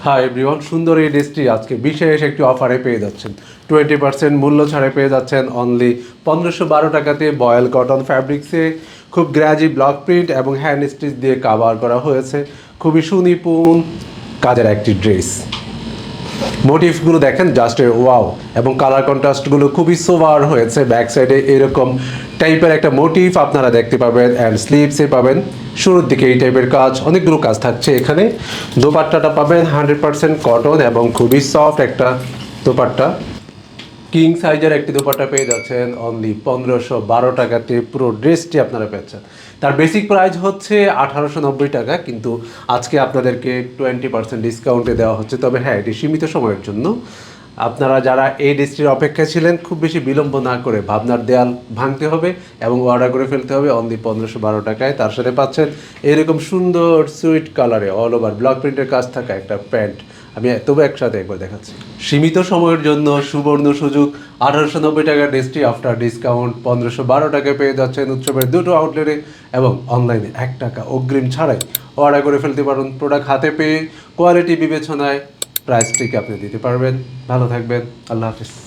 Hi everyone, সুন্দর এই ড্রেসটি আজকে বিশেষ একটি অফারে পেয়ে যাচ্ছেন। 20% মূল্য ছাড়ে পেয়ে যাচ্ছেন অনলি 1512 টাকাতে। বয়েল কটন ফ্যাব্রিক্সে খুব গ্র্যাজি ব্লক প্রিন্ট এবং হ্যান্ড স্টিচ দিয়ে কাভার করা হয়েছে। খুবই সুনিপুণ কাজের একটি ড্রেস। মোটিভগুলো দেখেন জাস্ট ওয়াও, এবং কালার কন্ট্রাস্টগুলো খুবই সোভার হয়েছে। ব্যাক সাইডে এরকম টাইপের একটা মোটিভ আপনারা দেখতে পাবেন, অ্যান্ড স্লিভসে পাবেন শুরুর দিকে এই টাইপের কাজ, অনেকগুলো কাজ থাকছে এখানে। দোপাট্টাটা পাবেন 100% কটন এবং খুবই সফট একটা দোপাট্টা। কিং সাইজের একটি দোপাট্টা পেয়ে যাচ্ছেন অনলি 1512 টাকাতে। পুরো ড্রেসটি আপনারা পেয়েছেন। তার বেসিক প্রাইস হচ্ছে 1890 টাকা, কিন্তু আজকে আপনাদেরকে 20% ডিসকাউন্টে দেওয়া হচ্ছে। তবে হ্যাঁ, এটি সীমিত সময়ের জন্য। আপনারা যারা এই ড্রেসটির অপেক্ষায় ছিলেন, খুব বেশি বিলম্ব না করে ভাবনার দেয়াল ভাঙতে হবে এবং অর্ডার করে ফেলতে হবে অনলি 1512 টাকায়। তার সাথে পাচ্ছেন এরকম সুন্দর সুইট কালারে অল ওভার ব্লক প্রিন্টের কাজ থাকা একটা প্যান্ট। আমি তবু একসাথে একবার দেখাচ্ছি। সীমিত সময়ের জন্য সুবর্ণ সুযোগ। 1890 টাকার ড্রেসটি আফটার ডিসকাউন্ট 1512 টাকায় পেয়ে যাচ্ছেন উৎসবের দুটো আউটলেটে, এবং অনলাইনে 1 টাকা অগ্রিম ছাড়াই অর্ডার করে ফেলতে পারুন। প্রোডাক্ট হাতে পেয়ে কোয়ালিটি বিবেচনায় প্রাইসটিকে আপনি দিতে পারবেন। ভালো থাকবেন, আল্লাহ হাফিজ।